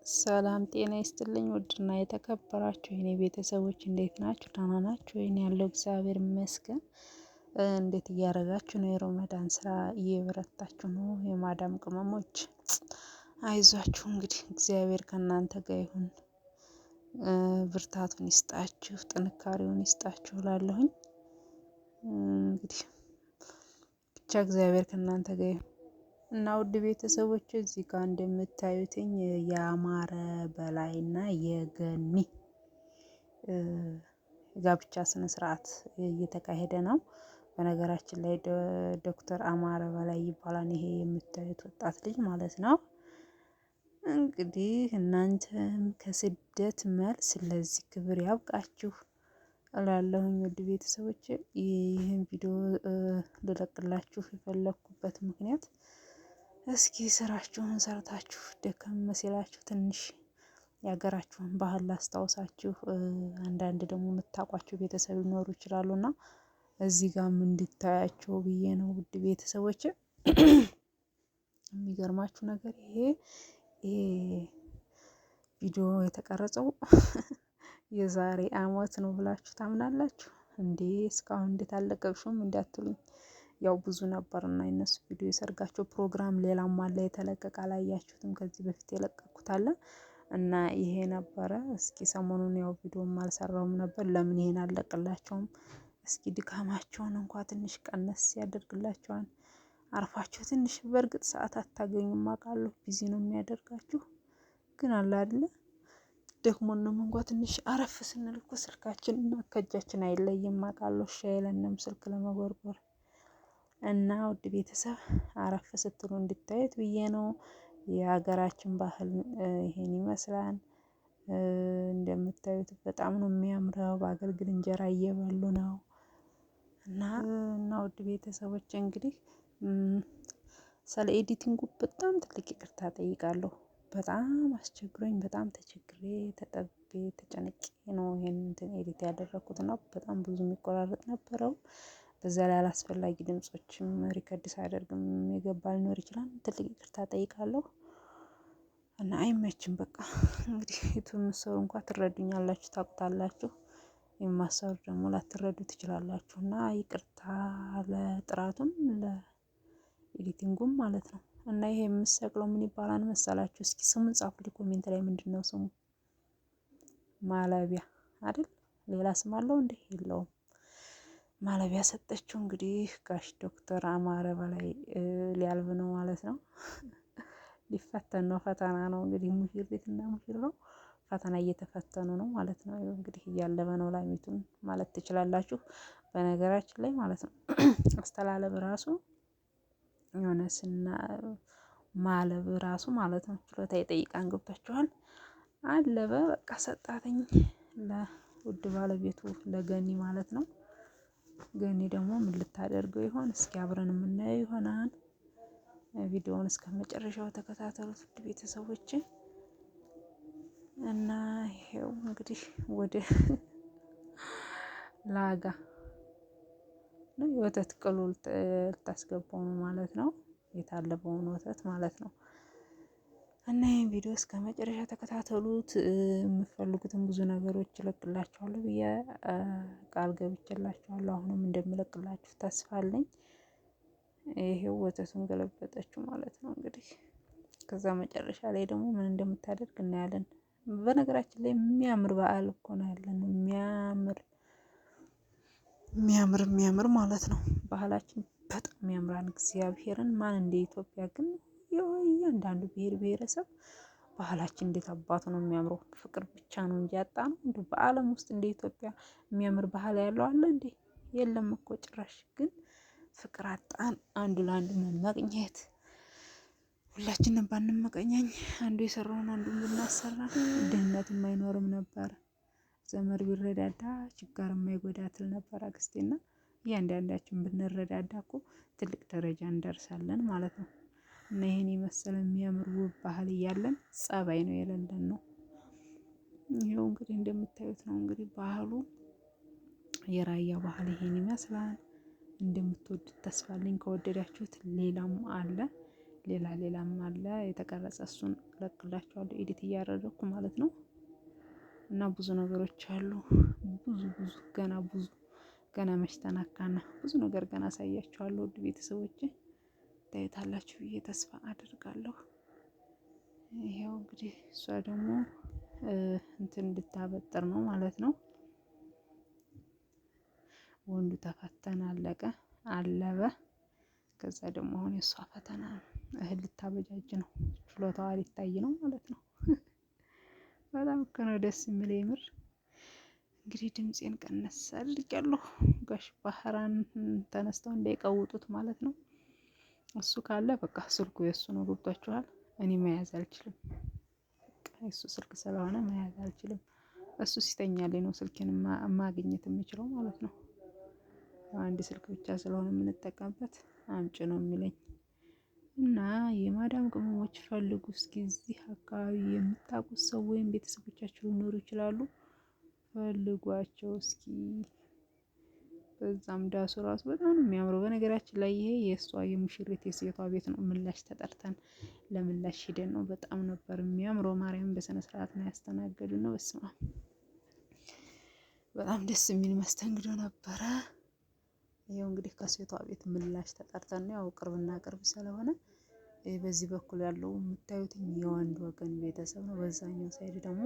ሰላም ጤና ይስጥልኝ ውድና የተከበራችሁ የኔ ቤተሰቦች እንዴት ናችሁ? ደህና ናችሁ? እኔ ያለው እግዚአብሔር ይመስገን። እንዴት እያደረጋችሁ ነው? የረመዳን ስራ እየበረታችሁ ነው? የማዳም ቅመሞች አይዟችሁ፣ እንግዲህ እግዚአብሔር ከእናንተ ጋር ይሁን። ብርታቱን ይስጣችሁ፣ ጥንካሬውን ይስጣችሁ እላለሁኝ። እንግዲህ ብቻ እግዚአብሔር ከእናንተ ጋር ይሁን። እና ውድ ቤተሰቦች እዚህ ጋር እንደምታዩትኝ የአማረ በላይና የገኒ ጋብቻ ስነ ስርዓት እየተካሄደ ነው። በነገራችን ላይ ዶክተር አማረ በላይ ይባላል ይሄ የምታዩት ወጣት ልጅ ማለት ነው። እንግዲህ እናንተም ከስደት መልስ ለዚህ ክብር ያብቃችሁ እላለሁኝ። ውድ ቤተሰቦች ይህን ቪዲዮ ልለቅላችሁ የፈለኩበት ምክንያት እስኪ ስራችሁን ሰርታችሁ ደከም ሲላችሁ ትንሽ የሀገራችሁን ባህል ላስታውሳችሁ። አንዳንድ ደግሞ የምታውቋቸው ቤተሰብ ሊኖሩ ይችላሉ እና እዚህ ጋርም እንድታያቸው ብዬ ነው ውድ ቤተሰቦች። የሚገርማችሁ ነገር ይሄ ቪዲዮ የተቀረጸው የዛሬ አመት ነው ብላችሁ ታምናላችሁ እንዴ? እስካሁን እንዴት አለቀቅሽውም እንዳትሉኝ። ያው ብዙ ነበርና የነሱ ቪዲዮ የሰርጋቸው ፕሮግራም ሌላም አለ የተለቀቀ አላያችሁትም? ከዚህ በፊት የለቀኩት አለ እና ይሄ ነበረ። እስኪ ሰሞኑን ያው ቪዲዮም አልሰራውም ነበር። ለምን ይሄን አለቅላቸውም? እስኪ ድካማቸውን እንኳ ትንሽ ቀነስ ያደርግላቸዋል። አርፋችሁ ትንሽ በእርግጥ ሰዓት አታገኙም አውቃለሁ፣ ቢዚ ነው የሚያደርጋችሁ። ግን አለ አይደለ ደክሞንም እንኳ ትንሽ አረፍ ስንል እኮ ስልካችን ከእጃችን አይለይም አውቃለሁ። እሺ አይለንም ስልክ ለመጎርጎር እና ውድ ቤተሰብ አረፍ ስትሉ እንድታዩት ብዬ ነው። የሀገራችን ባህል ይሄን ይመስላል። እንደምታዩት በጣም ነው የሚያምረው። በአገልግል እንጀራ እየበሉ ነው እና ውድ ቤተሰቦች እንግዲህ ስለ ኤዲቲንጉ በጣም ትልቅ ይቅርታ ጠይቃለሁ። በጣም አስቸግሮኝ በጣም ተቸግሬ ተጠቤ ተጨነቄ ነው ይሄን ኤዲት ያደረኩት እና በጣም ብዙ የሚቆራረጥ ነበረው። በዛ ላይ አላስፈላጊ ድምጾችም ሪከርድ ሳያደርግም የገባ ሊኖር ይችላል። ትልቅ ይቅርታ ጠይቃለሁ እና አይመችም። በቃ እንግዲህ ዩቲዩብ የምትሰሩ እንኳን ትረዱኛላችሁ፣ ታውቁታላችሁ። የማሰሩ ደግሞ ላትረዱ ትችላላችሁ እና ይቅርታ ለጥራቱም ለኤዲቲንጉም ማለት ነው። እና ይሄ የምሰቅለው ምን ይባላል መሰላችሁ? እስኪ ስሙን ጻፉልኝ ኮሜንት ላይ። ምንድነው ስሙ? ማለቢያ አይደል? ሌላ ስም አለው እንዴ? የለውም። ማለቢያ ሰጠችው። እንግዲህ ጋሽ ዶክተር አማረ በላይ ሊያልብ ነው ማለት ነው። ሊፈተን ነው፣ ፈተና ነው እንግዲህ። ሙሽሪት እና ሙሽራው ፈተና እየተፈተኑ ነው ማለት ነው። እንግዲህ እያለበ ነው ላሚቱን ማለት ትችላላችሁ። በነገራችን ላይ ማለት ነው አስተላለብ ራሱ የሆነ ማለብ ራሱ ማለት ነው ችሎታ ይጠይቃል። ገብታችኋል? አለበ በቃ ሰጣተኝ ለውድ ባለቤቱ ለገኒ ማለት ነው። ገኒ ደግሞ ምን ልታደርገው ይሆን? እስኪ አብረን የምናየው ይሆናል። ቪዲዮውን እስከ መጨረሻው ተከታተሉት ውድ ቤተሰቦች። እና ይሄው እንግዲህ ወደ ላጋ ነው የወተት ቅሉ ልታስገባው ነው ማለት ነው። የታለበውን ወተት ማለት ነው። እና ይሄን ቪዲዮ እስከ መጨረሻ ተከታተሉት። የምትፈልጉትን ብዙ ነገሮች እለቅላችኋለሁ ብዬ ቃል ገብቼላችኋለሁ። አሁንም እንደምለቅላችሁ ተስፋ አለኝ። ይሄው ወተቱን ገለበጠችው ማለት ነው እንግዲህ። ከዛ መጨረሻ ላይ ደግሞ ምን እንደምታደርግ እናያለን። በነገራችን ላይ የሚያምር በዓል እኮ ነው ያለን። የሚያምር ማለት ነው። ባህላችን በጣም ያምራል። እግዚአብሔርን ማን እንደ ኢትዮጵያ ግን እያንዳንዱ ብሔር ብሔረሰብ ባህላችን እንዴት አባቱ ነው የሚያምረው። ፍቅር ብቻ ነው እንጂ ያጣነው። እንደ በዓለም ውስጥ እንደ ኢትዮጵያ የሚያምር ባህል ያለው አለ እንዴ? የለም እኮ ጭራሽ። ግን ፍቅር አጣን። አንዱ ለአንዱ መመቅኘት። ሁላችንም ባንመቀኛኝ አንዱ የሰራውን አንዱ ብናሰራ ድህነትም አይኖርም ነበር። ዘመድ ቢረዳዳ ችጋር የማይጎዳ ትል ነበር አክስቴና። እያንዳንዳችን ብንረዳዳ እኮ ትልቅ ደረጃ እንደርሳለን ማለት ነው። እና ይሄን የመሰለ የሚያምር ውብ ባህል እያለን ጸባይ ነው የሌለን ነው። ይሄው እንግዲህ እንደምታዩት ነው እንግዲህ ባህሉ። የራያ ባህል ይሄን ይመስላል። እንደምትወዱት ተስፋ አለኝ። ከወደዳችሁት ሌላም አለ። ሌላም አለ የተቀረጸ እሱን እለቅላችኋለሁ ኤዲት እያደረኩ ማለት ነው። እና ብዙ ነገሮች አሉ። ገና መች ተነካና ብዙ ነገር ገና አሳያችኋለሁ። ውድ ቤተሰቦቼ ታዩታላችሁ ብዬ ተስፋ አደርጋለሁ። ይሄው እንግዲህ እሷ ደግሞ እንትን እንድታበጥር ነው ማለት ነው። ወንዱ ተፈተነ፣ አለቀ፣ አለበ። ከዛ ደግሞ አሁን የእሷ ፈተና ነው። እህል ልታበጃጅ ነው። ችሎታዋ ሊታይ ነው ማለት ነው። በጣም እኮ ነው ደስ የሚል የምር። እንግዲህ ድምፄን ቀነስ አድርጌያለሁ። ጋሽ ባህራን ተነስተው እንዳይቀውጡት ማለት ነው። እሱ ካለ በቃ ስልኩ የእሱ ነው። ገብቷችኋል? እኔ መያዝ አልችልም። በቃ የእሱ ስልክ ስለሆነ መያዝ አልችልም። እሱ ሲተኛልኝ ነው ስልኬን ማግኘት የምችለው ማለት ነው። አንድ ስልክ ብቻ ስለሆነ የምንጠቀምበት አምጪ ነው የሚለኝ። እና የማዳም ቅመሞች ፈልጉ እስኪ እዚህ አካባቢ የምታውቁት ሰው ወይም ቤተሰቦቻቸው ሊኖሩ ይችላሉ። ፈልጓቸው እስኪ። በዛም ዳሱ ራሱ በጣም ነው የሚያምረው። በነገራችን ላይ ይሄ የእሷ የሙሽሪት የሴቷ ቤት ነው። ምላሽ ተጠርተን ለምላሽ ሄደን ነው። በጣም ነበር የሚያምረው። ማርያም በስነ ስርዓት ነው ያስተናገዱን ነው። በስመ አብ በጣም ደስ የሚል መስተንግዶ ነበረ። ይሄው እንግዲህ ከሴቷ ቤት ምላሽ ተጠርተን ነው። ያው ቅርብና ቅርብ ስለሆነ በዚህ በኩል ያለው የምታዩት የወንድ ወገን ቤተሰብ ነው። በዛኛው ሳይድ ደግሞ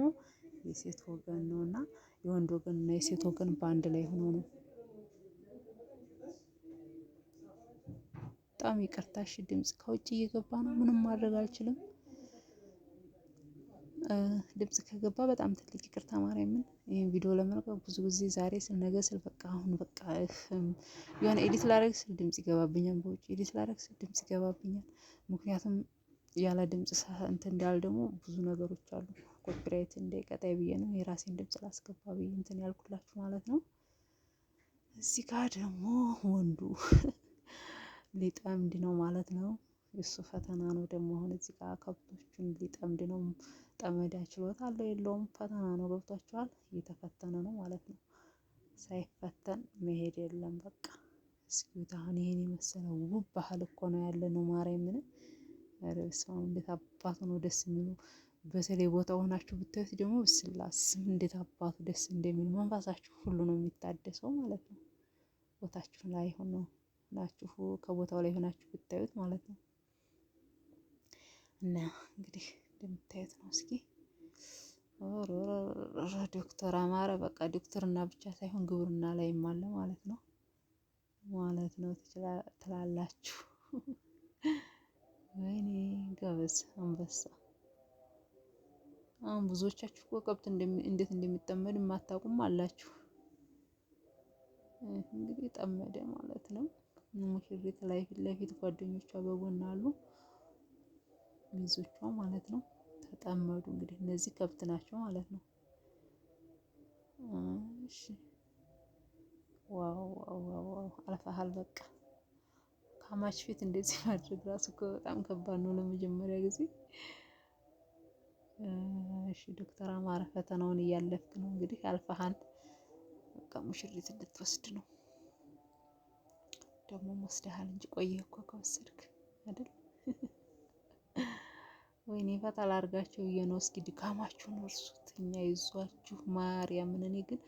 የሴት ወገን ነው እና የወንድ ወገን እና የሴት ወገን በአንድ ላይ ሆኖ ነው። በጣም ይቅርታሽ ድምጽ ከውጭ እየገባ ነው። ምንም ማድረግ አልችልም። ድምጽ ከገባ በጣም ትልቅ ይቅርታ ማርያምን። ይሄን ቪዲዮ ለመልቀቅ ብዙ ጊዜ ዛሬ ስል ነገ ስል በቃ አሁን በቃ የሆነ ኤዲት ላደርግ ስል ድምጽ ይገባብኛል። በውጭ ኤዲት ላደርግ ስል ድምጽ ይገባብኛል። ምክንያቱም ያለ ድምጽ እንትን እንዳል ደግሞ ብዙ ነገሮች አሉ። ኮፒራይት እንዳይቀጣይ ብዬ ነው የራሴን ድምጽ ላስገባ ብዬ እንትን ያልኩላችሁ ማለት ነው። እዚህ ጋር ደግሞ ወንዱ ሊጠምድ ነው ማለት ነው። የሱ ፈተና ነው ደግሞ አሁን እዚህ ጋር ከብቶቹን ሊጠምድ ነው። ጠመዳ ችሎታ አለው የለውም ፈተና ነው። ገብቷችኋል? እየተፈተነ ነው ማለት ነው። ሳይፈተን መሄድ የለም በቃ። እስኪ አሁን ይሄን የመሰለ ውብ ባህል እኮ ነው ያለ ነው። ማርያምን ኧረ በስመ አብ እንዴት አባቱ ነው ደስ የሚሉ። በተለይ ቦታው ሆናችሁ ብታዩት ደግሞ ብስላሴ ስም እንዴት አባቱ ደስ እንደሚል መንፈሳችሁ ሁሉ ነው የሚታደሰው ማለት ነው። ቦታችሁ ላይ ሆናችሁ ከቦታው ላይ ሆናችሁ ብታዩት ማለት ነው። እና እንግዲህ እንደምታዩት ነው። እስኪ ዶክተር አማረ በቃ ዶክተርና ብቻ ሳይሆን ግብርና ላይም አለ ማለት ነው ትላላችሁ። ወይኔ ጎበዝ አንበሳ። አሁን ብዙዎቻችሁ እኮ ከብት እንዴት እንደሚጠመድ የማታውቁም አላችሁ። እንግዲህ ጠመደ ማለት ነው። ሙሽሪት ላይ ፊት ለፊት ጓደኞቿ በጎን አሉ። ሚዜዎቿ ማለት ነው። ተጠመዱ እንግዲህ እነዚህ ከብት ናቸው ማለት ነው። እሺ ዋው አልፈሃል በቃ። ከማች ፊት እንደዚህ ማድረግ ራሱ እኮ በጣም ከባድ ነው ለመጀመሪያ ጊዜ። እሺ ዶክተር አማረ ፈተናውን እያለፍክ ነው እንግዲህ አልፈሃል። በቃ ሙሽሪት እንድትወስድ ነው። ደግሞ ወስደሃል እንጂ ቆየህ እኮ ከወሰድክ አይደል? ወይኔ ፈታ ላድርጋቸው ብዬ ነው። እስኪ ድካማችሁን እርሱት፣ እኛ ይዟችሁ ማርያምን። እኔ ግን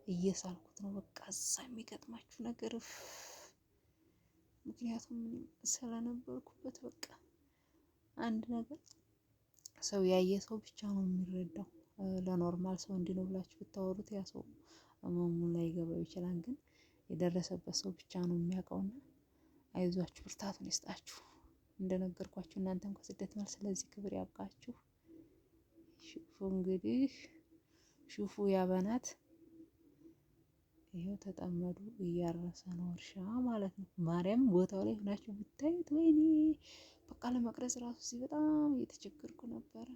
እየሳልኩት ነው በቃ እዛ የሚገጥማችሁ ነገር ምክንያቱም ስለነበርኩበት በቃ አንድ ነገር ሰው ያየ ሰው ብቻ ነው የሚረዳው። ለኖርማል ሰው እንዲህ ነው ብላችሁ ብታወሩት ያ ሰው ህመሙን ላይገባው ይችላል። ግን የደረሰበት ሰው ብቻ ነው የሚያውቀውና አይዟችሁ ብርታቱን ይስጣችሁ። እንደነገርኳችሁ እናንተም ከስደት መልስ ስለዚህ ክብር ያብቃችሁ። ሹፉ እንግዲህ ሹፉ ያበናት ይሄው ተጠመዱ። እያረሰ ነው እርሻ ማለት ነው። ማርያም ቦታው ላይ ሆናችሁ ብታዩት ወይኔ በቃ ለመቅረጽ ራሱ እዚህ በጣም እየተቸገርኩ ነበረ።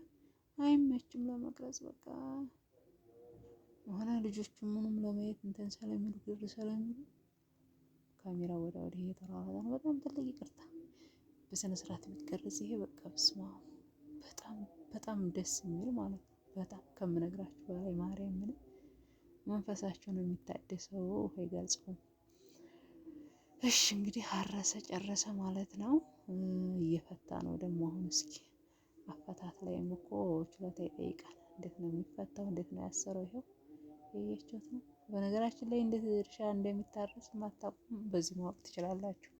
አይመችም ለመቅረጽ በቃ ሆነ ልጆቹ ምንም ለማየት እንትን ስለሚሉ ግር ስለሚሉ ካሜራ ወደ ወዲህ እየተሯሯጠ ነው። በጣም ትልቅ ይቅርታ። በስነ ስርዓት የሚቀርጽ ይሄ በቃ በስመ አብ በጣም ደስ የሚል ማለት ነው። በጣም ከምነግራችሁ በላይ ማርያም ምን መንፈሳቸው ነው የሚታደሰው አይገልጸውም። እሺ እንግዲህ አረሰ ጨረሰ ማለት ነው። እየፈታ ነው ደግሞ አሁን እስኪ አፈታት ላይም እኮ ችሎታ ይጠይቃል። እንዴት ነው የሚፈታው? እንዴት ነው ያሰረው? ይኸው ያያችሁት ነው። በነገራችን ላይ እንዴት እርሻ እንደሚታረስ ማታውቁም በዚህ ማወቅ ትችላላችሁ።